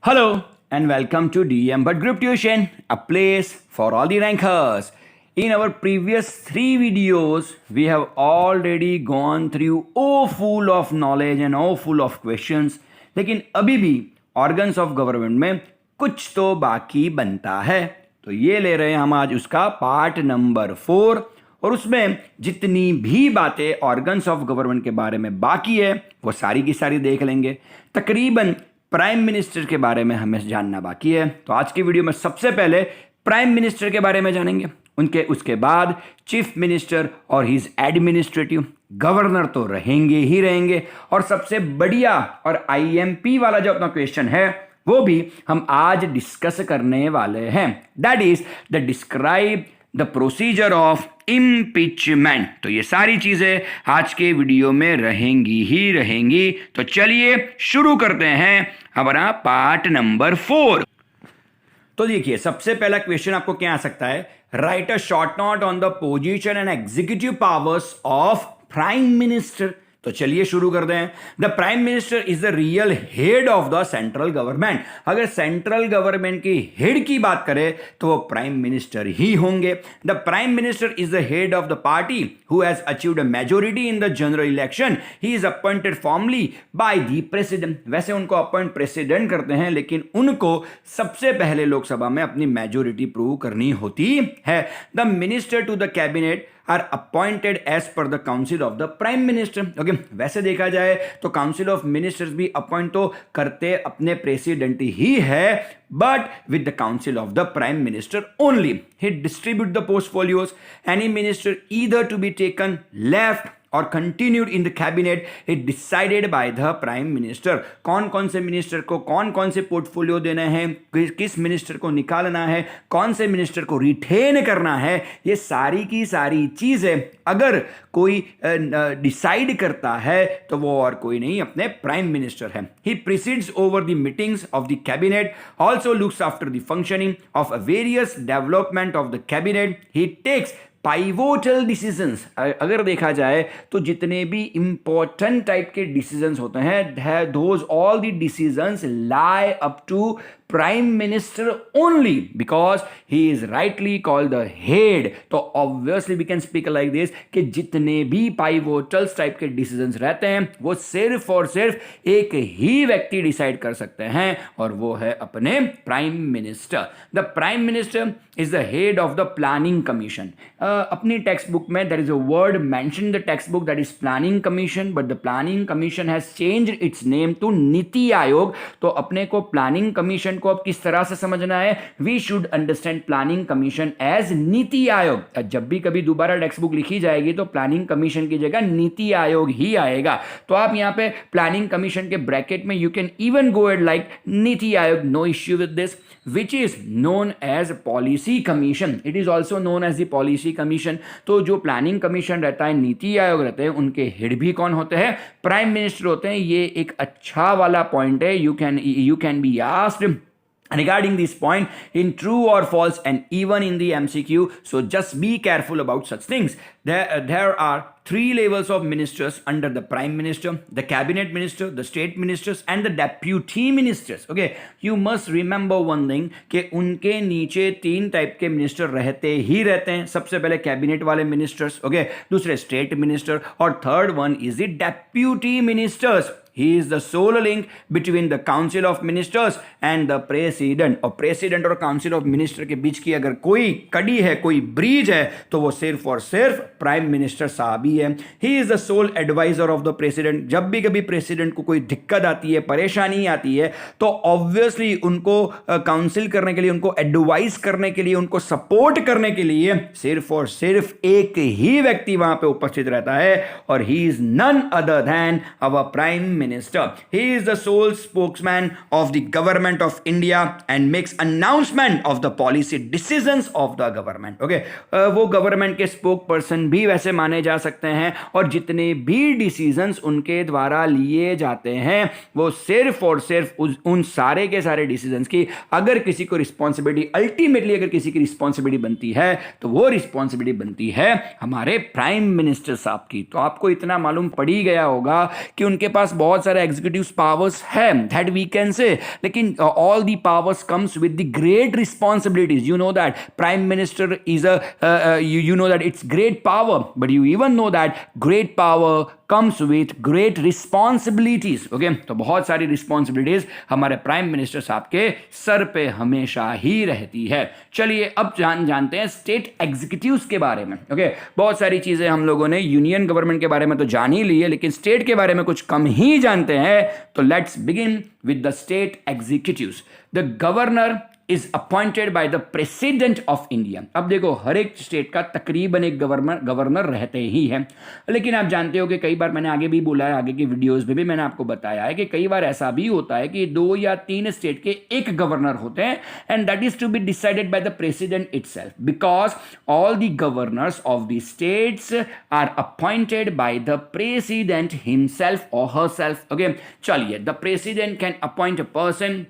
Hello and welcome to DM But Group Tuition, a place for all the rankers. In our previous 3 videos, we have already gone through full of knowledge and full of questions. लेकिन अभी भी organs of government में कुछ तो बाकी बनता है, तो ये ले रहे हैं हम आज उसका पार्ट नंबर 4 और उसमें जितनी भी बातें ऑर्गन्स ऑफ गवर्नमेंट के बारे में बाकी है वो सारी की सारी देख लेंगे. तकरीबन प्राइम मिनिस्टर के बारे में हमें जानना बाकी है, तो आज की वीडियो में सबसे पहले प्राइम मिनिस्टर के बारे में जानेंगे. उसके बाद चीफ मिनिस्टर और हिज एडमिनिस्ट्रेटिव गवर्नर तो रहेंगे ही रहेंगे, और सबसे बढ़िया और आईएमपी वाला जो अपना क्वेश्चन है वो भी हम आज डिस्कस करने वाले हैं. That is the describe the procedure of impeachment. तो ये सारी चीजें आज के वीडियो में रहेंगी ही रहेंगी. तो चलिए शुरू करते हैं हमारा पार्ट नंबर 4. तो देखिए, सबसे पहला क्वेश्चन आपको क्या आ सकता है. Write a short note on the position and executive powers of prime minister. तो चलिए शुरू करते हैं. The prime minister is the real head of the central government. अगर सेंट्रल गवर्नमेंट की हेड की बात करें तो वो प्राइम मिनिस्टर ही होंगे. The prime minister is the head of the party who has achieved a majority in the general election. He is appointed formally bye the president. वैसे उनको अपॉइंट प्रेसिडेंट करते हैं, लेकिन उनको सबसे पहले लोकसभा में अपनी मेजोरिटी प्रूव करनी होती है. The minister to the cabinet are appointed as per the council of the prime minister. Okay, वैसे देखा जाए तो काउंसिल ऑफ मिनिस्टर्स भी अपॉइंट तो करते अपने प्रेसिडेंट ही है, but with the council of the prime minister only. He distribute the portfolios. Any minister either to be taken left और continued in the cabinet is decided by the prime minister. कौन कौन से minister को कौन कौन से portfolio देने हैं, किस मिनिस्टर को निकालना है, कौन से मिनिस्टर को रिटेन करना है, ये सारी की सारी चीजें अगर कोई डिसाइड करता है तो वो और कोई नहीं, अपने प्राइम मिनिस्टर है. He presides over the meetings of the cabinet, also looks after the functioning of various development of the cabinet. He takes pivotal decisions. अगर देखा जाए तो जितने भी इंपॉर्टेंट टाइप के डिसीजंस होते हैं, those all the decisions lie up to prime minister only because he is rightly called the head. तो obviously we can speak like this कि जितने भी पाइवोटल्स टाइप के डिसीजंस रहते हैं वो सिर्फ और सिर्फ एक ही व्यक्ति डिसाइड कर सकते हैं, और वो है अपने prime minister. The prime minister is the head of the planning commission. अपनी टेक्स्ट बुक में there is a word mention in the textbook that is planning commission, but the planning commission has changed its name to NITI Aayog. तो अपने को planning commission को अब किस तरह से समझना है, we should understand planning commission as NITI Aayog. जब भी कभी दोबारा टेक्स्ट बुक लिखी जाएगी तो प्लानिंग कमीशन की जगह नीति आयोग ही आएगा. तो आप यहां पे प्लानिंग कमीशन के ब्रैकेट में you can even go at like NITI Aayog, no issue with this, which is known as policy commission. It is also known as the policy commission. तो जो प्लानिंग कमीशन रहता है, नीति आयोग रहते हैं, उनके हेड भी कौन होते हैं, प्राइम मिनिस्टर होते हैं. ये एक अच्छा वाला पॉइंट है. you can be asked regarding this point in true or false and even in the MCQ, so just be careful about such things. There are 3 levels of ministers under the prime minister: the cabinet minister, the state ministers and the deputy ministers. Okay, you must remember one thing कि उनके नीचे 3 type के minister रहते ही रहते हैं. सबसे पहले cabinet वाले मिनिस्टर्स, ओके, दूसरे स्टेट मिनिस्टर, और third one is the deputy ministers. He is the sole link between the council of ministers and the president. और president और council of minister के बीच की अगर कोई कड़ी है, कोई ब्रिज है, तो वो सिर्फ और सिर्फ प्राइम मिनिस्टर साहब ही है. He is the sole advisor of the president. जब भी कभी प्रेसिडेंट को कोई दिक्कत आती है, परेशानी आती है, तो ऑब्वियसली उनको काउंसिल करने के लिए, उनको एडवाइस करने के लिए, उनको सपोर्ट करने के लिए सिर्फ और सिर्फ एक ही व्यक्ति वहां पे उपस्थित रहता है, और he is none other than our prime minister. He is the sole spokesman of the government of India and makes announcement of the policy decisions of the government. Okay, वो गवर्नमेंट के स्पोक पर्सन भी वैसे माने जा सकते हैं और जितने भी डिसीजंस उनके द्वारा लिए जाते हैं वो सिर्फ और सिर्फ उन सारे के सारे डिसीजंस की अगर किसी को रिस्पॉन्सिबिलिटी, अल्टीमेटली अगर किसी की रिस्पॉन्सिबिलिटी बनती है तो वो रिस्पॉन्सिबिलिटी बनती है हमारे प्राइम मिनिस्टर साहब की। तो आपको इतना मालूम पड़ ही गया होगा कि उनके पास बहुत सारे एग्जीक्यूटिव पावर्स है, दैट वी कैन से, लेकिन all the powers comes with the great responsibilities. You know that prime minister is you know that it's great power, but you even know that great power comes with great responsibilities. Okay, तो बहुत सारी responsibilities हमारे prime minister साहब के sir पे हमेशा ही रहती है। चलिए अब जानते हैं स्टेट एग्जीक्यूटिव्स के बारे में। ओके, बहुत सारी चीजें हम लोगों ने यूनियन गवर्नमेंट के बारे में तो जान ही ली है, लेकिन स्टेट के बारे में कुछ कम ही जानते हैं। तो let's begin with the state executives. The governor is appointed by the president of India। अब देखो हर एक स्टेट का तकरीबन एक गवर्नर रहते ही है, लेकिन आप जानते हो कि कई बार, मैंने आगे भी बोला है, आगे की वीडियोस में भी मैंने आपको बताया है कि कई बार ऐसा भी होता है कि 2 या 3 स्टेट के एक गवर्नर होते हैं, and that is to be decided by the president itself, because all the governors of the states are appointed by the president himself और हरसेल्फ। ओके, चलिए, the president can appoint a person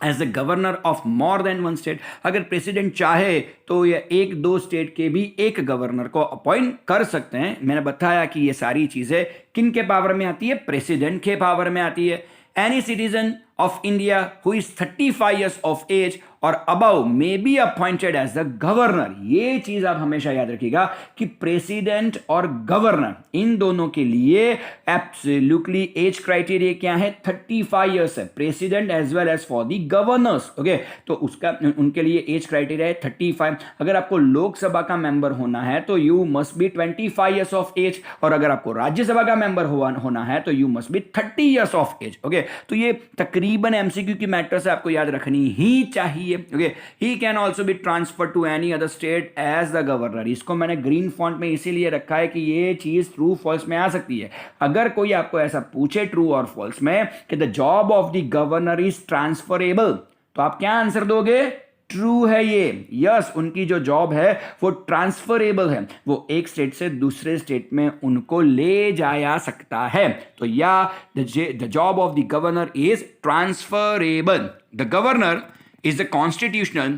as the governor of more than one state. अगर president चाहे तो ये 1-2 state के भी एक governor को अपॉइंट कर सकते हैं। मैंने बताया कि ये सारी चीजें किन के पावर में आती है? प्रेसिडेंट के पावर में आती है। Any citizen of India who is 35 years of age और above may be appointed as the governor। ये चीज आप हमेशा याद रखिएगा कि प्रेसिडेंट और गवर्नर इन दोनों के लिए एब्सोल्युटली एज क्राइटेरिया क्या है? 35 years है, president as well as for the governors. Okay, तो उसका उनके लिए एज क्राइटेरिया है 35। अगर आपको लोकसभा का मेंबर होना है तो you must be 25 years of age, और अगर आपको राज्यसभा का मेंबर होना है तो you must be 30 years of age. Okay, तो ये तकरीबन एमसीक्यू की मैटर से आपको याद रखनी ही चाहिए। Okay, he can also be transfer to any other state as the governor. इसको मैंने ग्रीन फॉन्ट में इसीलिए रखा है कि ये चीज ट्रू फॉल्स में आ सकती है। अगर कोई आपको ऐसा पूछे ट्रू और फॉल्स में कि the job of the governor is transferable, तो आप क्या आंसर दोगे? ट्रू है ये। यस, उनकी जो जॉब है वो ट्रांसफरेबल है, वो एक स्टेट से दूसरे स्टेट में उनको ले जाया सकता है। तो या the job of the governor is transferable. The governor is the constitutional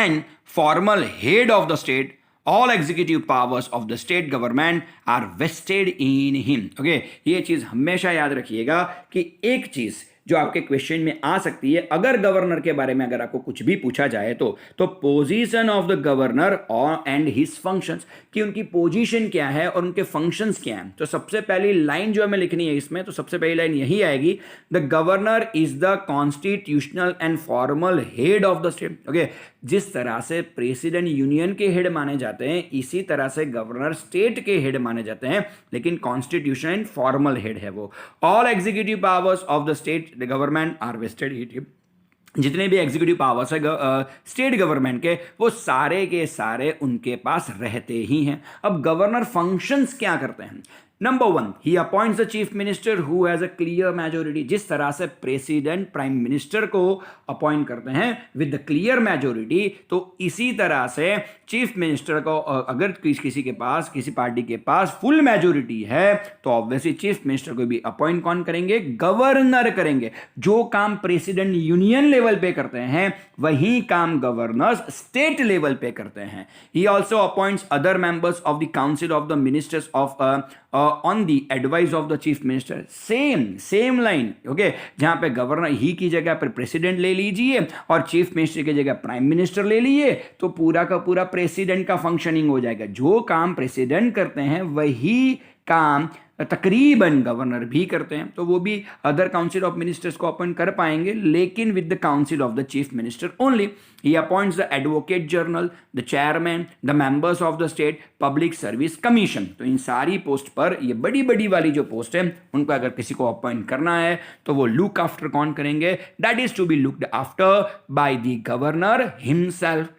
and formal head of the state. All executive powers of the state government are vested in him. Okay, ये चीज हमेशा याद रखिएगा कि एक चीज जो आपके क्वेश्चन में आ सकती है, अगर गवर्नर के बारे में अगर आपको कुछ भी पूछा जाए तो पोजीशन ऑफ द गवर्नर और एंड हिज फंक्शंस, कि उनकी पोजीशन क्या है और उनके फंक्शंस क्या हैं। तो सबसे पहली लाइन जो हमें लिखनी है इसमें, तो सबसे पहली लाइन यही आएगी, the governor is the constitutional and formal head of the state. Okay, जिस तरह से प्रेसिडेंट यूनियन के हेड माने जाते हैं, इसी तरह से गवर्नर स्टेट के हेड माने जाते हैं, लेकिन कॉन्स्टिट्यूशन एंड फॉर्मल हेड है वो। All executive powers of the state government are vested in. जितने भी एग्जीक्यूटिव पावर्स है स्टेट गवर्नमेंट के, वो सारे के सारे उनके पास रहते ही हैं। अब गवर्नर फंक्शंस क्या करते हैं? Number 1, he appoints the chief minister who has a clear majority. जिस तरह से प्रेसिडेंट प्राइम मिनिस्टर को अपॉइंट करते हैं विद द क्लियर मेजोरिटी, तो इसी तरह से चीफ मिनिस्टर को अगर किसी के पास, किसी पार्टी के पास फुल मेजोरिटी है, तो ऑब्वियसली चीफ मिनिस्टर को भी अपॉइंट कौन करेंगे? गवर्नर करेंगे। जो काम प्रेसिडेंट यूनियन लेवल पे करते हैं वही काम गवर्नर्स स्टेट लेवल पे करते हैं। He also appoints other members of the council of the ministers of on the advice of the chief minister. Same line. Okay, जहां पे गवर्नर ही की जगह पर प्रेसिडेंट ले लीजिए और चीफ मिनिस्टर की जगह प्राइम मिनिस्टर ले लीजिए, तो पूरा का पूरा प्रेसिडेंट का फंक्शनिंग हो जाएगा। जो काम प्रेसिडेंट करते हैं वही काम तकरीबन गवर्नर भी करते हैं, तो वो भी अदर काउंसिल ऑफ मिनिस्टर्स को अपॉइंट कर पाएंगे, लेकिन with the council of the chief minister only. He appoints the advocate general, the chairman, the members of the state public service commission. तो इन सारी पोस्ट पर, ये बड़ी बड़ी वाली जो पोस्ट है, उनको अगर किसी को अपॉइंट करना है तो वो लुक आफ्टर कौन करेंगे? That is to be looked after by the governor himself.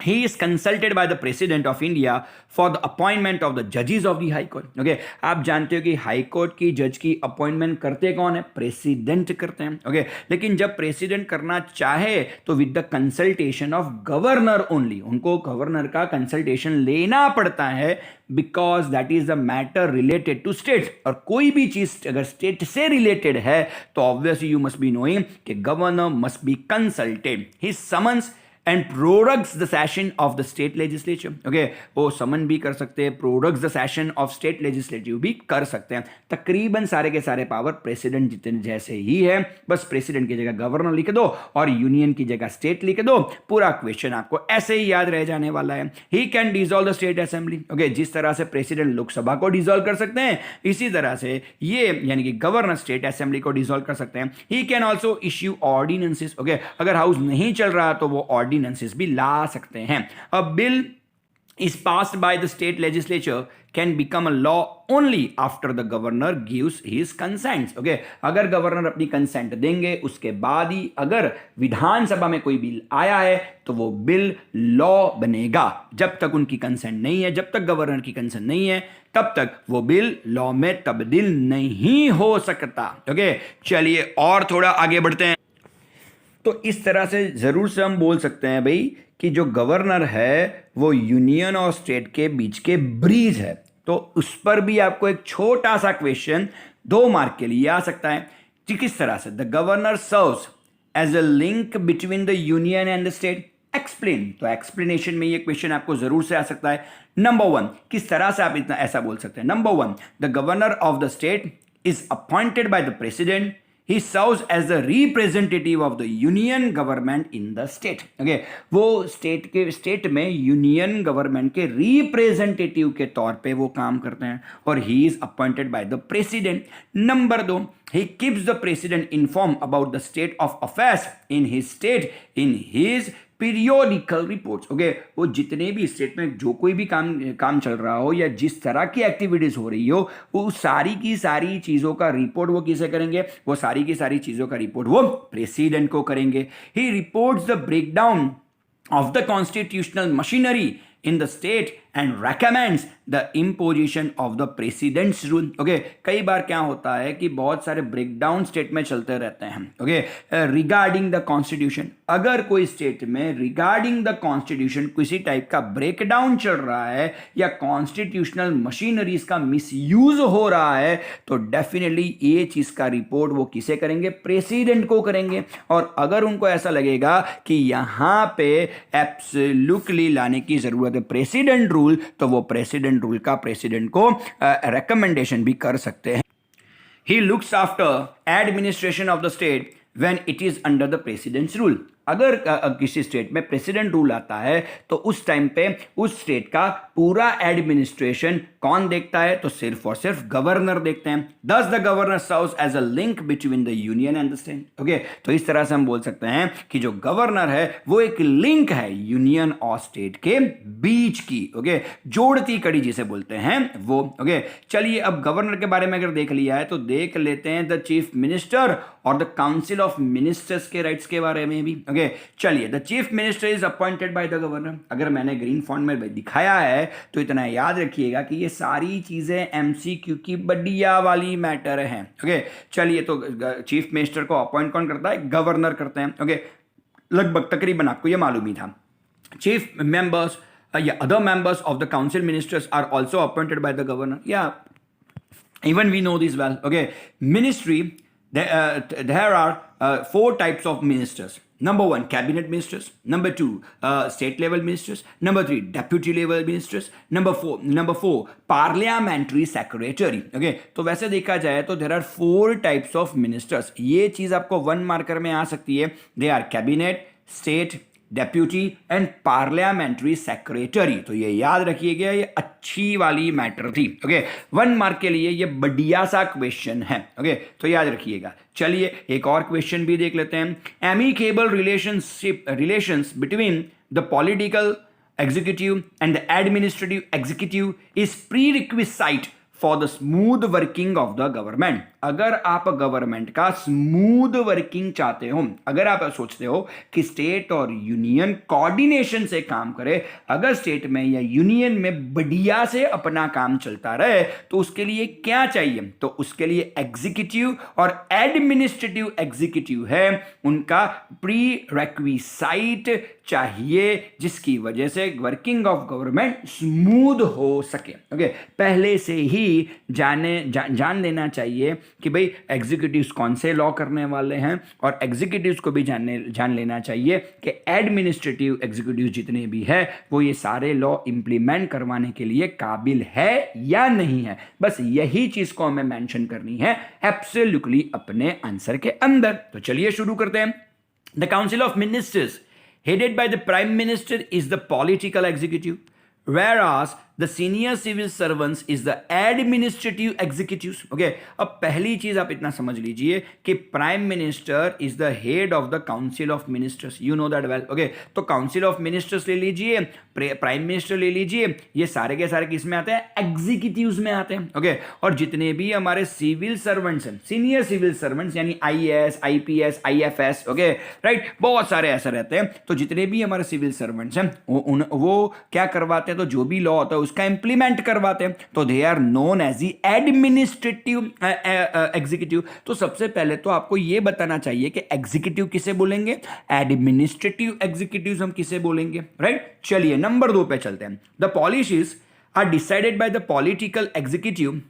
he is consulted by the president of India for the appointment of the judges of the high court. Okay, आप जानते हो कि high court की जज की appointment करते कौन है? प्रेसिडेंट करते हैं. ओके, लेकिन जब प्रेसिडेंट करना चाहे तो with the consultation of governor only, उनको गवर्नर का कंसल्टेशन लेना पड़ता है, because that is the matter related to state. और कोई भी चीज अगर स्टेट से रिलेटेड है तो obviously you must be knowing कि governor must be consulted. He summons and prorogues the session of the state legislature. Okay, वो समन भी कर सकते हैं, prorogues the session of state legislative भी कर सकते हैं. तकरीबन सारे के सारे पावर प्रेसिडेंट जितने जैसे ही है, बस प्रेसिडेंट की जगह गवर्नर लिख दो और यूनियन की जगह स्टेट लिख दो. पूरा क्वेश्चन आपको ऐसे ही याद रह जाने वाला है. He can dissolve the state assembly. Okay, जिस तरह से प्रेसिडेंट लोकसभा को डिसॉल्व कर सकते हैं, इसी तरह से ये यानी कि गवर्नर स्टेट असेंबली को डिसॉल्व कर सकते हैं. ही can also issue ordinances. Okay, अगर हाउस नहीं चल रहा तो वो ऑर्डिनेंसेस भी ला सकते हैं. अ bill is passed by the state legislature can become a law only after the governor gives his consent. Okay, अगर गवर्नर अपनी कंसेंट देंगे उसके बाद ही अगर विधानसभा में कोई बिल आया है तो वो बिल लॉ बनेगा. जब तक उनकी कंसेंट नहीं है, जब तक गवर्नर की कंसेंट नहीं है, तब तक वो बिल लॉ में तब्दील नहीं हो सकता. ओके, चलिए और थोड़ा आगे बढ़ते हैं. तो इस तरह से जरूर से हम बोल सकते हैं भाई कि जो गवर्नर है वो यूनियन और स्टेट के बीच के ब्रिज है. तो उस पर भी आपको एक छोटा सा क्वेश्चन 2 मार्क के लिए आ सकता है. किस तरह से? The governor serves as a link between the union and the state. Explain. तो एक्सप्लेनेशन में ये क्वेश्चन आपको जरूर से आ सकता है. नंबर 1, किस तरह से आप इतना ऐसा बोल सकते हैं? Number 1, the governor of the state is appointed by the president. He serves as the representative of the union government in the state. Okay, वो स्टेट में यूनियन गवर्नमेंट के रिप्रेजेंटेटिव के तौर पे वो काम करते हैं और he is appointed by the president. Number 2, he keeps the president informed about the state of affairs in his state in his periodical reports. Okay, वो जितने भी स्टेट में जो कोई भी काम चल रहा हो या जिस तरह की एक्टिविटीज हो रही हो, वो सारी की सारी चीजों का रिपोर्ट वो किसे करेंगे? वो सारी की सारी चीजों का रिपोर्ट वो प्रेसिडेंट को करेंगे. He reports the breakdown of the constitutional machinery in the state and recommends the imposition of the president's rule. Okay, कई बार क्या होता है कि बहुत सारे ब्रेकडाउन स्टेट में चलते रहते हैं. ओके, रिगार्डिंग द कॉन्स्टिट्यूशन, अगर कोई स्टेट में रिगार्डिंग द कॉन्स्टिट्यूशन किसी टाइप का ब्रेकडाउन चल रहा है या कॉन्स्टिट्यूशनल मशीनरीज का मिसयूज हो रहा है तो डेफिनेटली ये चीज का रिपोर्ट वो किसे करेंगे? प्रेसिडेंट को करेंगे. और अगर उनको ऐसा लगेगा कि यहां पे एब्सोल्युटली लाने की जरूरत है प्रेसिडेंट रूल, तो वो प्रेसिडेंट रूल का प्रेसिडेंट को रिकमेंडेशन भी कर सकते हैं. He looks after administration of the state when it is under the presidents rule. अगर किसी स्टेट में प्रेसिडेंट रूल आता है तो उस टाइम पे उस स्टेट का पूरा एडमिनिस्ट्रेशन कौन देखता है? तो सिर्फ और सिर्फ गवर्नर देखते हैं. Thus the governor serves as a link between the union and the state. Okay, तो इस तरह से हम बोल सकते हैं कि जो गवर्नर है वो एक लिंक है यूनियन और स्टेट के बीच की. ओके, जोड़ती कड़ी जिसे बोलते हैं वो. ओके, चलिए अब गवर्नर के बारे में अगर देख लिया है तो देख लेते हैं द चीफ मिनिस्टर और द काउंसिल ऑफ मिनिस्टर्स के राइट्स के बारे में भी. ओके, चलिए the chief minister is appointed by the governor. अगर मैंने ग्रीन फॉन्ट में दिखाया है तो इतना याद रखिएगा कि ये सारी चीजें एमसीक्यू की बढ़िया वाली मैटर हैं. ओके, चलिए तो चीफ मिनिस्टर को अपॉइंट कौन करता है? गवर्नर करते हैं. ओके, लगभग तकरीबन आपको ये मालूम ही था. चीफ मेंबर्स या other members of the council ministers are also appointed by the governor. या even we know this well. Okay, ministry, there are 4 types of ministers. Number 1, cabinet ministers. Number 2, state level ministers. Number 3, deputy level ministers. Number 4, parliamentary secretary. Okay, तो वैसे देखा जाए तो there are 4 types of ministers. ये चीज आपको 1 marker में आ सकती है. They are cabinet, state, deputy and parliamentary secretary. तो ये याद रखिएगा, ये अच्छी वाली मैटर थी. ओके, 1 मार्क के लिए ये बढ़िया सा क्वेश्चन है. ओके, तो याद रखिएगा. चलिए एक और क्वेश्चन भी देख लेते हैं. Amicable relations between the political executive and the administrative executive is pre requisite for the smooth working of the government. अगर आप गवर्नमेंट का स्मूथ वर्किंग चाहते हो, अगर आप सोचते हो कि स्टेट और यूनियन कोऑर्डिनेशन से काम करे, अगर स्टेट में या यूनियन में बढ़िया से अपना काम चलता रहे, तो उसके लिए क्या चाहिए? तो उसके लिए एग्जीक्यूटिव और एडमिनिस्ट्रेटिव एग्जीक्यूटिव है उनका प्री रेक्विसाइट चाहिए, जिसकी वजह से वर्किंग ऑफ गवर्नमेंट स्मूथ हो सके। ओके, पहले से ही जान लेना चाहिए कि भाई एग्जीक्यूटिव्स कौन से लॉ करने वाले हैं, और एग्जीक्यूटिव्स को भी जान लेना चाहिए कि एडमिनिस्ट्रेटिव एग्जीक्यूटिव जितने भी है वो ये सारे लॉ इंप्लीमेंट करवाने के लिए काबिल है या नहीं है। बस यही चीज को हमें मेंशन करनी है एब्सोल्युटली अपने आंसर के अंदर। तो चलिए शुरू करते हैं। The council of ministers headed by the prime minister is the political executive, whereas the senior civil servants is the administrative executives. Okay, अब पहली चीज आप इतना समझ लीजिए कि prime minister is the head of the council of ministers, you know that well. Okay, तो council of ministers ले लीजिए, प्राइम मिनिस्टर ले लीजिए, ये सारे के सारे किस में आते हैं? एग्जीक्यूटिव्स में आते हैं। ओके, और जितने भी हमारे सिविल सर्वेंट्स हैं, सीनियर सिविल सर्वेंट्स यानी IAS, IPS, IFS, okay right, बहुत सारे ऐसे रहते हैं। तो जितने भी हमारे सिविल सर्वेंट्स हैं वो क्या करवाते हैं? तो जो भी लॉ होता है उसका इंप्लीमेंट करवाते हैं, तो they are known as the administrative executive. तो सबसे पहले तो आपको यह बताना चाहिए कि एग्जीक्यूटिव किसे बोलेंगे, एडमिनिस्ट्रेटिव एग्जीक्यूटिव हम किसे बोलेंगे, राइट। चलिए नंबर 2 पे चलते हैं। The policies are decided by the political executive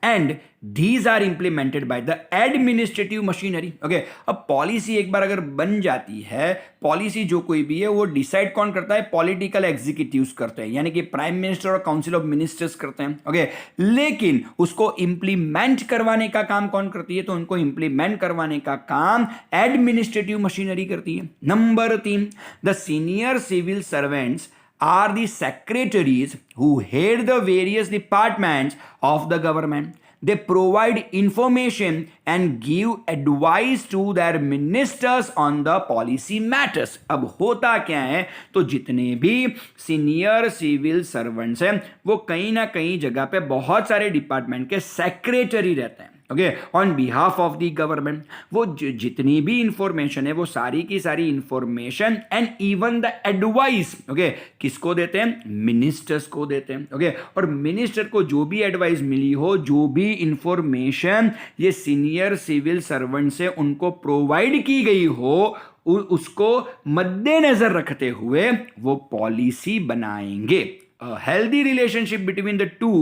and these are implemented by the administrative machinery. Okay, अब पॉलिसी एक बार अगर बन जाती है, पॉलिसी जो कोई भी है वो डिसाइड कौन करता है? पॉलिटिकल एग्जीक्यूटिव्स करते हैं, यानी कि प्राइम मिनिस्टर और काउंसिल ऑफ मिनिस्टर्स करते हैं। ओके, लेकिन उसको इंप्लीमेंट करवाने का काम कौन करती है? तो उनको इंप्लीमेंट करवाने का काम एडमिनिस्ट्रेटिव मशीनरी करती है। Number 3, the senior civil servants are the secretaries who head the various departments of the government. They provide information and give advice to their ministers on the policy matters. अब होता क्या है? तो जितने भी senior civil servants हैं वो कहीं ना कहीं जगह पे बहुत सारे डिपार्टमेंट के सेक्रेटरी रहते हैं। Okay, on behalf of the government वो जितनी भी इंफॉर्मेशन है वो सारी की सारी information and even the advice, okay, किसको देते हैं? मिनिस्टर्स को देते हैं। ओके, और मिनिस्टर को जो भी एडवाइस मिली हो, जो भी इंफॉर्मेशन ये सीनियर सिविल सर्वेंट से उनको प्रोवाइड की गई हो, उसको मद्देनजर रखते हुए वो पॉलिसी बनाएंगे। A healthy relationship between the two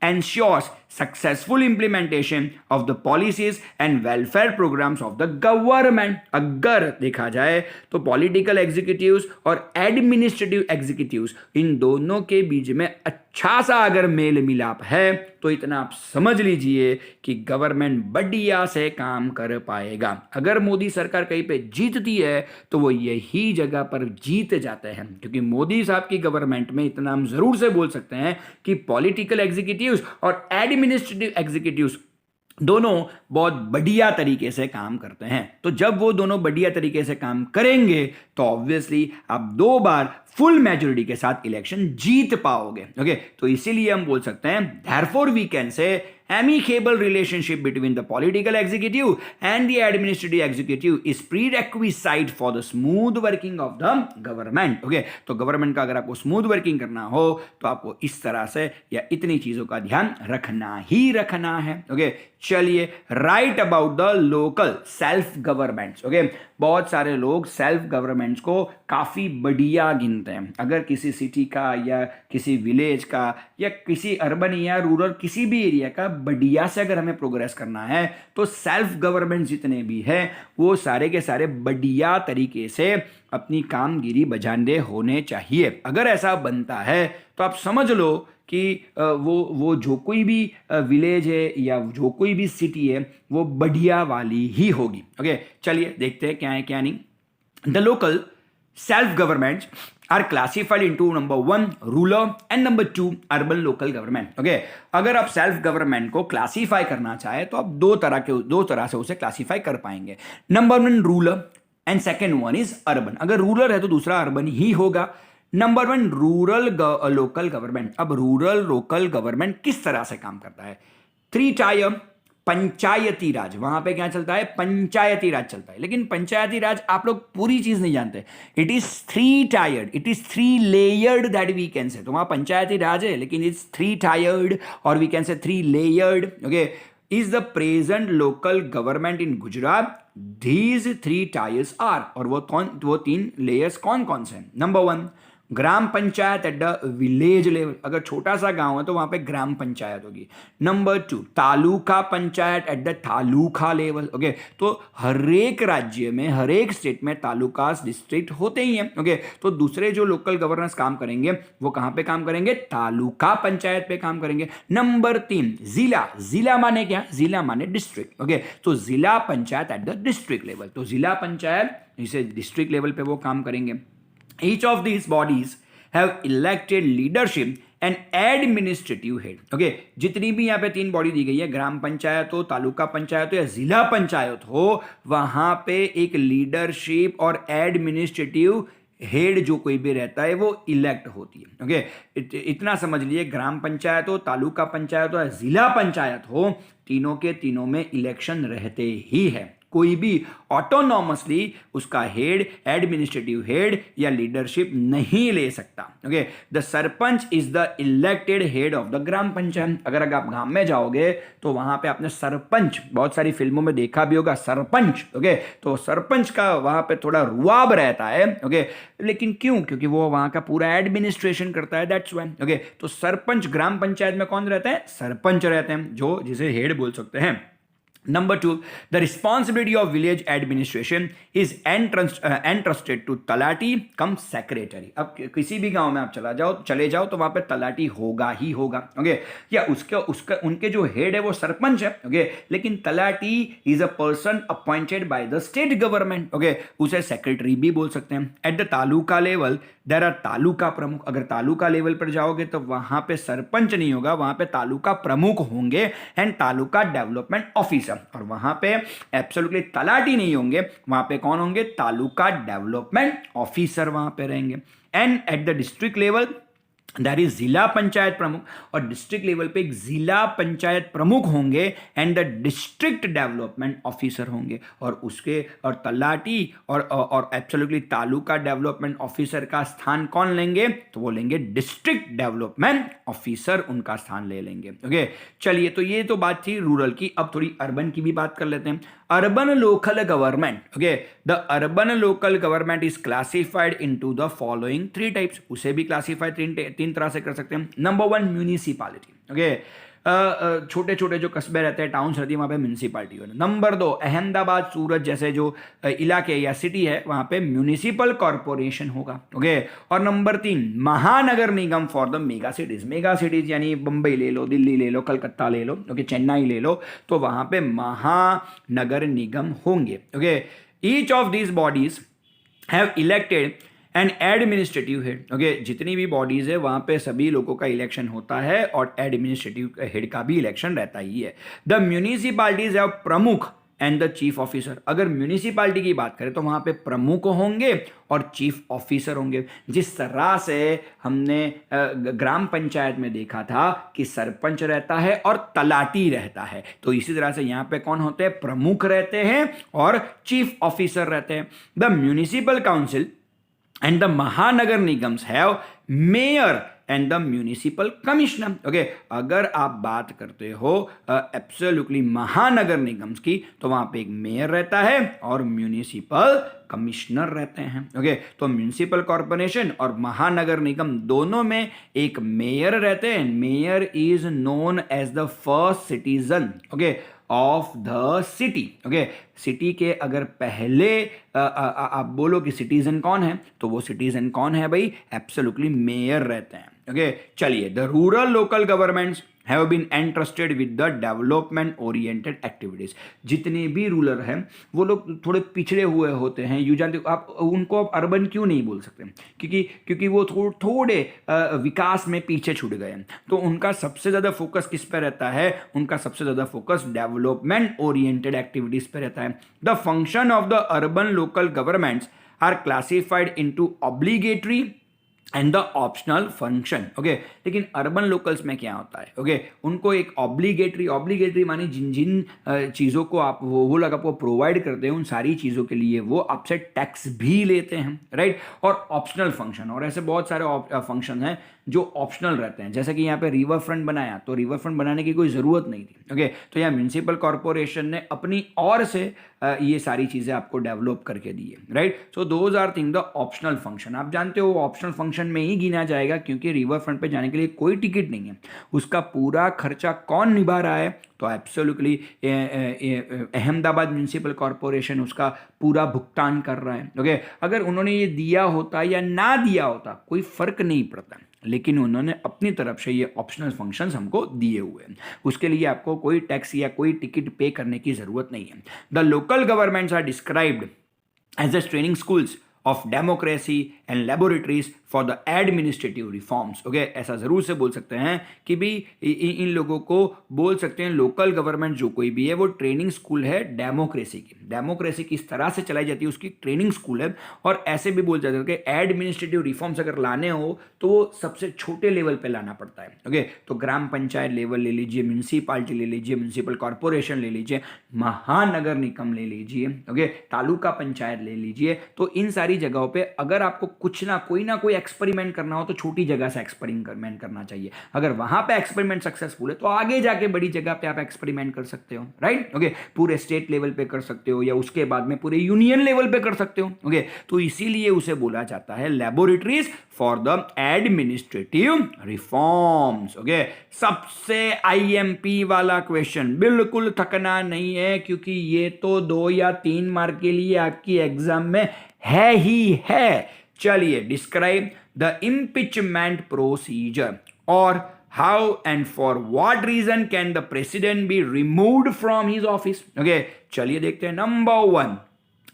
ensures successful implementation of the policies and welfare programs of the government. अगर देखा जाए तो पॉलिटिकल एग्जीक्यूटिव्स और एडमिनिस्ट्रेटिव एग्जीक्यूटिव्स इन दोनों के बीच में अच्छा सा अगर मेल मिलाप है तो इतना आप समझ लीजिए कि गवर्नमेंट बढ़िया से काम कर पाएगा। अगर मोदी सरकार कहीं पे जीतती है तो वो यही जगह पर जीत जाते हैं, क्योंकि मोदी साहब की गवर्नमेंट में इतना हम जरूर से बोल सकते हैं कि पॉलिटिकल एग्जीक्यूटिव्स और एडमिनिस्ट्रेटिव एग्जीक्यूटिव्स दोनों बहुत बढ़िया तरीके से काम करते हैं। तो जब वो दोनों बढ़िया तरीके से काम करेंगे तो ऑब्वियसली आप 2 बार फुल मेजॉरिटी के साथ इलेक्शन जीत पाओगे। ओके, तो इसीलिए हम बोल सकते हैं therefore we can say amicable relationship between the political executive and the administrative executive is prerequisite for the smooth working of the government. Okay, तो गवर्नमेंट का अगर आपको स्मूथ वर्किंग करना हो तो आपको इस तरह से या इतनी चीजों का ध्यान रखना ही रखना है। ओके, चलिए right about the local self governments. Okay, बहुत सारे लोग सेल्फ गवर्नमेंट्स को काफी बढ़िया गिनते हैं। अगर किसी सिटी का या किसी विलेज का या किसी अर्बन या रूरल किसी भी एरिया का बढ़िया से अगर हमें प्रोग्रेस करना है तो सेल्फ गवर्नमेंट जितने भी हैं वो सारे के सारे बढ़िया तरीके से अपनी कामगिरी बजाने होने चाहिए। अगर ऐसा बनता है तो आप समझ लो कि वो जो कोई भी विलेज है या जो कोई भी सिटी है वो बढ़िया वाली ही होगी। ओके, चलिए देखते हैं क्या है क्या नहीं। The local self governments are classified into number 1 rural and number 2 urban local government. Okay, अगर आप सेल्फ गवर्नमेंट को क्लासीफाई करना चाहे तो आप दो तरह से उसे क्लासीफाई कर पाएंगे। Number 1 rural and second one is urban. अगर रूरल है तो दूसरा अर्बन ही होगा। Number 1 rural local government. अब रूरल लोकल गवर्नमेंट किस तरह से काम करता है? 3 टायर पंचायती राज, वहां पे क्या चलता है, पंचायती राज चलता है। लेकिन पंचायती राज आप लोग पूरी चीज नहीं जानते, it is three tiered, it is three layered that we can say. तो वहां पंचायती राज है लेकिन इट्स थ्री टायर्ड और we can say three layered. Okay, is the present local government in Gujarat, these three tiers are, और वो तीन layers कौन कौन से हैं। Number 1, Gram Panchayat at the village level, अगर छोटा सा गांव है तो वहां पे ग्राम पंचायत होगी। Number 2, taluka panchayat at the taluka level. Okay, तो हर एक राज्य में, हर एक स्टेट में तालुका डिस्ट्रिक्ट होते ही हैं। ओके, तो दूसरे जो लोकल गवर्नेंस काम करेंगे वो कहां पे काम करेंगे, तालुका पंचायत पे काम करेंगे। नंबर 3, जिला, जिला माने क्या, जिला माने डिस्ट्रिक्ट। ओके, तो जिला panchayat at the district level, तो जिला पंचायत इसे डिस्ट्रिक्ट लेवल पे वो काम करेंगे। Each of these bodies have elected leadership and administrative head. Okay, जितनी भी यहाँ पे तीन बॉडी दी गई है, ग्राम पंचायत हो, तालुका पंचायत हो या जिला पंचायत हो, वहां पे एक लीडरशिप और एडमिनिस्ट्रेटिव हेड जो कोई भी रहता है वो इलेक्ट होती है। ओके, इतना समझ लिए, ग्राम पंचायत हो, तालुका पंचायत हो या जिला पंचायत हो, तीनों के तीनों में इलेक्शन रहते ही है। कोई भी ऑटोनॉमसली उसका हेड, एडमिनिस्ट्रेटिव हेड या लीडरशिप नहीं ले सकता। Okay, the sarpanch is the elected head of the gram panchayat. अगर आप गांव में जाओगे तो वहां पे आपने सरपंच, बहुत सारी फिल्मों में देखा भी होगा सरपंच। ओके, तो सरपंच का वहां पे थोड़ा रुआब रहता है। ओके, लेकिन क्यों, क्योंकि वो वहां का पूरा एडमिनिस्ट्रेशन करता है, दैट्स व्हाई। ओके, तो सरपंच, ग्राम पंचायत में कौन रहता है, सरपंच रहते हैं, जो जिसे हेड बोल सकते हैं। Number 2, the responsibility of village administration is entrusted to talati come secretary. अब किसी भी गांव में आप चले जाओ तो वहां पे तलाटी होगा ही होगा। ओके, या उसका उनके जो हेड है वो सरपंच है। ओके, लेकिन talati is a person appointed by the state government. Okay, उसे सेक्रेटरी भी बोल सकते हैं। At the taluka level there are taluka pramukh. अगर तालुका लेवल पर जाओगे तो वहां पे सरपंच नहीं होगा, वहां पे तालुका प्रमुख होंगे एंड तालुका डेवलपमेंट ऑफिसर। और वहां पे एब्सोल्युटली तलाटी नहीं होंगे, वहां पे कौन होंगे, तालुका डेवलपमेंट ऑफिसर वहां पे रहेंगे। And at the district level that is जिला पंचायत प्रमुख, और डिस्ट्रिक्ट लेवल पे एक जिला पंचायत प्रमुख होंगे and the district development officer होंगे। और तलाटी और एब्सोल्युटली तालुका डेवलपमेंट ऑफिसर का स्थान कौन लेंगे, तो वो लेंगे डिस्ट्रिक्ट डेवलपमेंट ऑफिसर, उनका स्थान ले लेंगे। ओके, चलिए, तो ये तो बात थी रूरल की। अब थोड़ी अर्बन की भी बात कर लेते हैं। Urban local government. Okay, the urban local government is classified into the following three types. उसे भी क्लासिफाई तीन तरह से कर सकते हैं। Number 1, municipality. ओके, छोटे छोटे जो कस्बे रहते हैं, टाउन्स रहती है, वहां पे म्यूनिसिपालिटी हो। नंबर 2, अहमदाबाद, सूरत जैसे जो इलाके या सिटी है वहां पे म्यूनिसिपल कॉर्पोरेशन होगा। ओके, और number 3, mahanagar nigam for the mega cities. Mega cities यानी बंबई ले लो, दिल्ली ले लो, कलकत्ता ले लो, ओके, चेन्नई ले लो, तो वहां पे महानगर निगम होंगे। Okay, each of these bodies have elected and administrative head. Okay, जितनी भी बॉडीज है वहां पे सभी लोगों का इलेक्शन होता है और एडमिनिस्ट्रेटिव हेड का भी इलेक्शन रहता ही है। द म्यूनिसिपालिटीज हैव प्रमुख एंड द चीफ ऑफिसर। अगर म्यूनिसिपालिटी की बात करें तो वहां पे प्रमुख होंगे और चीफ ऑफिसर होंगे। जिस तरह से हमने ग्राम पंचायत में देखा था कि सरपंच रहता है और तलाटी रहता है, तो इसी तरह से यहां पे कौन होते हैं, प्रमुख रहते हैं और चीफ ऑफिसर रहते हैं। The municipal council and the Mahanagar Nigams have mayor and the municipal commissioner. Okay, अगर आप बात करते हो एब्सोल्युटली महानगर निगम्स की तो वहां पे एक मेयर रहता है और म्यूनिसिपल कमिश्नर रहते हैं। ओके, तो म्यूनिसिपल कॉर्पोरेशन और महानगर निगम दोनों में एक मेयर रहते हैं। Mayor is known as the first citizen, okay, of the city. Okay, city के अगर पहले आप बोलो कि सिटीजन कौन है, तो वो सिटीजन कौन है भाई, एब्सोल्युटली मेयर रहते हैं। ओके, चलिए, the rural local governments have been entrusted with the development oriented activities. जितने भी रूरल हैं वो लोग थोड़े पिछड़े हुए होते हैं, यू जानते हो आप उनको आप अर्बन क्यों नहीं बोल सकते, क्योंकि वो थोड़े विकास में पीछे छूट गए हैं। तो उनका सबसे ज्यादा फोकस किस पे रहता है, उनका सबसे ज्यादा फोकस डेवलपमेंट ओरिएंटेड एक्टिविटीज पे रहता है। The function of the urban local governments are classified into obligatory and the optional function. Okay, लेकिन अर्बन लोकल्स में क्या होता है? ओके, उनको एक ऑब्लिगेटरी माने जिन जिन चीज़ों को आप वो लोग आपको प्रोवाइड करते हैं उन सारी चीज़ों के लिए वो आपसे टैक्स भी लेते हैं, राइट। और ऑप्शनल फंक्शन, और ऐसे बहुत सारे फंक्शन हैं जो ऑप्शनल रहते हैं। जैसे कि यहाँ पे रिवर फ्रंट बनाया, तो रिवर फ्रंट बनाने की कोई ज़रूरत नहीं थी। ओके, तो यहाँ म्यूनसिपल कॉरपोरेशन ने अपनी ओर से ये सारी चीज़ें आपको डेवलप करके दी है, right. So those are thing the optional function. आप जानते हो ऑप्शनल फंक्शन में ही गिना जाएगा क्योंकि रिवर फ्रंट पे जाने के लिए कोई टिकट नहीं है। उसका पूरा खर्चा कौन निभा रहा है? तो एब्सोल्युटली अहमदाबाद म्यूनसिपल कॉरपोरेशन उसका पूरा भुगतान कर रहा है। ओके, अगर उन्होंने ये दिया होता या ना दिया होता कोई फर्क नहीं पड़ता, लेकिन उन्होंने अपनी तरफ से ये ऑप्शनल फंक्शंस हमको दिए हुए हैं। उसके लिए आपको कोई टैक्स या कोई टिकट पे करने की जरूरत नहीं है। The local governments are described as the training schools of democracy and laboratories for the administrative reforms. Okay, ऐसा ज़रूर से बोल सकते हैं कि भी इन लोगों को बोल सकते हैं लोकल गवर्नमेंट जो कोई भी है वो ट्रेनिंग स्कूल है डेमोक्रेसी की। डेमोक्रेसी किस तरह से चलाई जाती है उसकी ट्रेनिंग स्कूल है। और ऐसे भी बोल जाते हैं कि एडमिनिस्ट्रेटिव रिफॉर्म्स अगर लाने हो तो वो सबसे छोटे लेवल पे लाना पड़ता है। ओके, तो ग्राम पंचायत लेवल ले लीजिए, म्यूनसिपालिटी ले लीजिए, म्यूनसिपल कॉरपोरेशन ले लीजिए, महानगर निगम ले लीजिए, ओके, तालुका पंचायत ले लीजिए। तो इन सारी जगहों पे अगर आपको कुछ ना कोई एक्सपेरिमेंट करना हो तो छोटी जगह से एक्सपेरिमेंट करना चाहिए। अगर वहां पे एक्सपेरिमेंट सक्सेसफुल है तो आगे जाके बड़ी जगह पे आप एक्सपेरिमेंट कर सकते हो, राइट। ओके, पूरे स्टेट लेवल पे कर सकते हो या उसके बाद में पूरे यूनियन लेवल पे कर सकते हो। ओके, तो इसीलिए उसे बोला जाता है laboratories for the administrative reforms. Okay, सबसे आईएमपी वाला क्वेश्चन, बिल्कुल थकना नहीं है क्योंकि ये तो 2 या 3 मार्क के लिए आपकी एग्जाम में है ही है। चलिए, डिस्क्राइब द इम्पीचमेंट प्रोसीजर और how and for what reason can the president be removed from his office. Okay, चलिए देखते हैं। Number 1,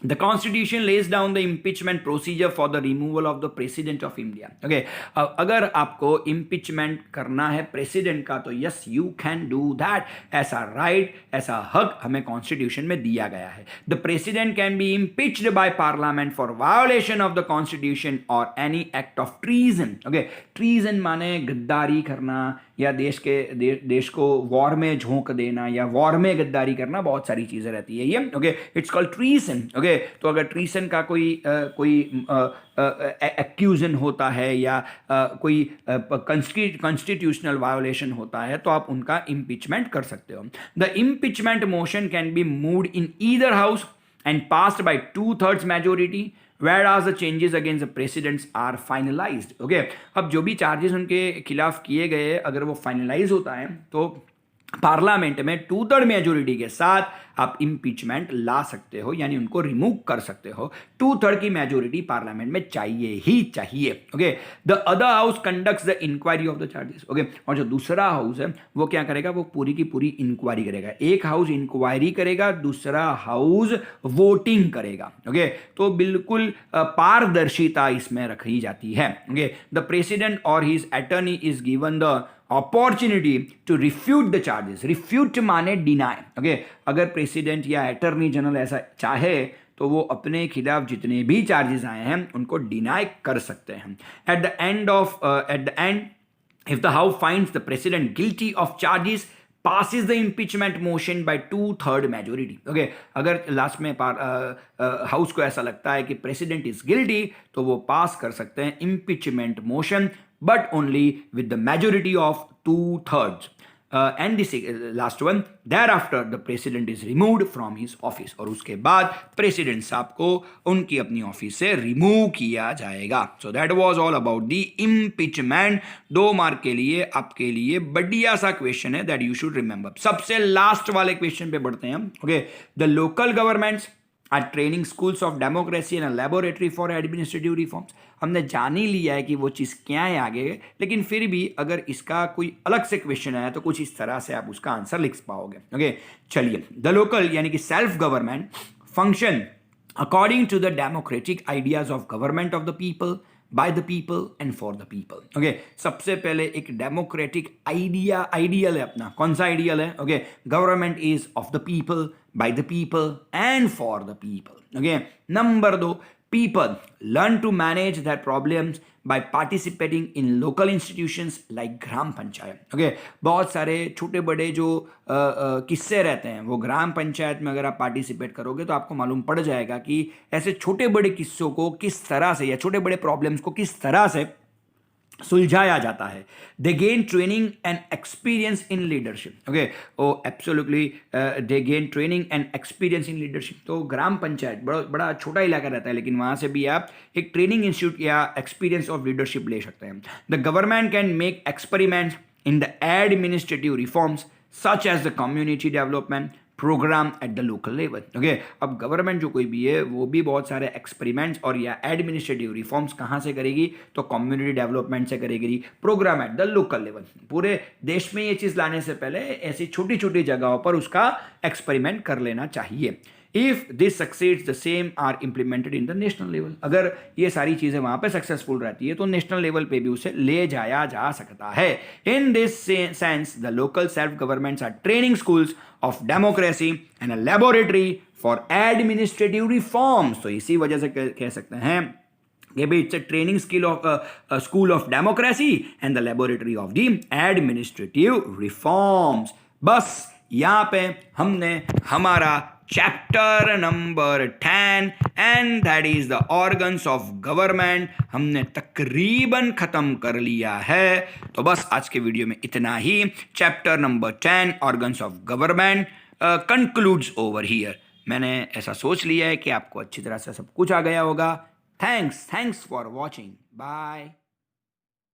the constitution lays down the impeachment procedure for the removal of the president of India. Okay, अगर आपको impeachment करना है president का तो yes you can do that। ऐसा right, ऐसा हक हमें constitution में दिया गया है। The president can be impeached by parliament for violation of the constitution or any act of treason। Okay, treason माने गद्दारी करना या देश को वॉर में झोंक देना या वॉर में गद्दारी करना, बहुत सारी चीजें रहती है ये। Okay, it's called treason. Okay, तो अगर ट्रीसन का कोई एक्यूजन होता है या कोई कॉन्स्टिट्यूशनल वायोलेशन होता है तो आप उनका इम्पीचमेंट कर सकते हो। The impeachment motion can be moved in either house and passed by 2/3 majority, whereas the changes against the presidents are finalized। Okay, अब जो भी चार्जेस उनके खिलाफ किए गए अगर वो फाइनलाइज होता है तो पार्लियामेंट में 2/3 मेजोरिटी के साथ आप इम्पीचमेंट ला सकते हो, यानी उनको रिमूव कर सकते हो। 2/3 की मेजोरिटी पार्लियामेंट में चाहिए ही चाहिए। Okay, the other house conducts the inquiry of the charges. Okay, और जो दूसरा हाउस है वो क्या करेगा? वो पूरी की पूरी इंक्वायरी करेगा। एक हाउस इंक्वायरी करेगा, दूसरा हाउस वोटिंग करेगा। ओके, तो बिल्कुल पारदर्शिता इसमें रखी जाती है। ओके, द प्रेसिडेंट और his attorney is given the opportunity to refute the charges. Refute माने डिनाई। ओके, अगर प्रेसिडेंट या अटर्नी जनरल ऐसा चाहे तो वो अपने खिलाफ जितने भी चार्जेस आए हैं उनको डिनाई कर सकते हैं। At the end if the house finds the president guilty of charges passes the impeachment motion by 2/3 majority। Okay, अगर लास्ट में हाउस को ऐसा लगता है कि प्रेसिडेंट इज गिल्टी तो वो पास कर सकते हैं impeachment motion, but only with the majority of 2/3। And this last one, thereafter the president is removed from his office. और उसके बाद प्रेसिडेंट साहब को उनकी अपनी ऑफिस से रिमूव किया जाएगा। So that was all about the impeachment. 2 mark के लिए आपके लिए बढ़िया सा क्वेश्चन है दैट यू शुड रिमेंबर। सबसे लास्ट वाले क्वेश्चन पे बढ़ते हैं। Okay, the local governments are training schools of democracy and laboratory for administrative reforms. हमने जान ही लिया है कि वो चीज़ क्या है आगे, लेकिन फिर भी अगर इसका कोई अलग से क्वेश्चन आया तो कुछ इस तरह से आप उसका आंसर लिख पाओगे। ओके, चलिए। द लोकल यानी कि self government function according to the democratic ideas of government of the people, by the people and for the people. Okay, सबसे पहले एक डेमोक्रेटिक आइडियल है अपना। कौन सा आइडियल है? Okay, government is of the people, by the people and for the people. Okay, number 2, people learn to manage their problems by participating in local institutions like gram panchayat. Okay, बहुत सारे छोटे बड़े जो किस्से रहते हैं वो ग्राम पंचायत में अगर आप पार्टिसिपेट करोगे तो आपको मालूम पड़ जाएगा कि ऐसे छोटे बड़े किस्सों को किस तरह से या छोटे बड़े प्रॉब्लम्स को किस तरह से सुलझाया जाता है. दे gain training and experience in leadership. Okay, oh absolutely they gain training and experience in leadership. तो ग्राम पंचायत बड़ा बड़ा छोटा इलाका रहता है, लेकिन वहाँ से भी आप एक ट्रेनिंग इंस्टीट्यूट या एक्सपीरियंस ऑफ लीडरशिप ले सकते हैं. The government can make experiments in the administrative reforms such as the community development program at the local level. Okay, अब गवर्नमेंट जो कोई भी है वो भी बहुत सारे एक्सपेरिमेंट्स और या एडमिनिस्ट्रेटिव रिफॉर्म्स कहाँ से करेगी, तो कम्युनिटी डेवलपमेंट से करेगी, program at the local level. पूरे देश में ये चीज़ लाने से पहले ऐसी छोटी छोटी जगहों पर उसका एक्सपेरिमेंट कर लेना चाहिए. If this succeeds the same are implemented in the national level. अगर ये सारी चीज़ें वहाँ पे सक्सेसफुल रहती है तो नेशनल लेवल पे भी उसे ले जाया जा सकता है. In this sense the local self governments are training schools of democracy and a laboratory for administrative reforms. तो इसी वजह से कह सकते हैं कि भाई it's a training school of democracy and the laboratory of the administrative reforms. बस यहाँ पे हमने हमारा chapter number 10 and that is the organs of government हमने तकरीबन खत्म कर लिया है. तो बस आज के वीडियो में इतना ही. Chapter number 10 organs of government concludes over here. मैंने ऐसा सोच लिया है कि आपको अच्छी तरह से सब कुछ आ गया होगा. Thanks for watching. बाय.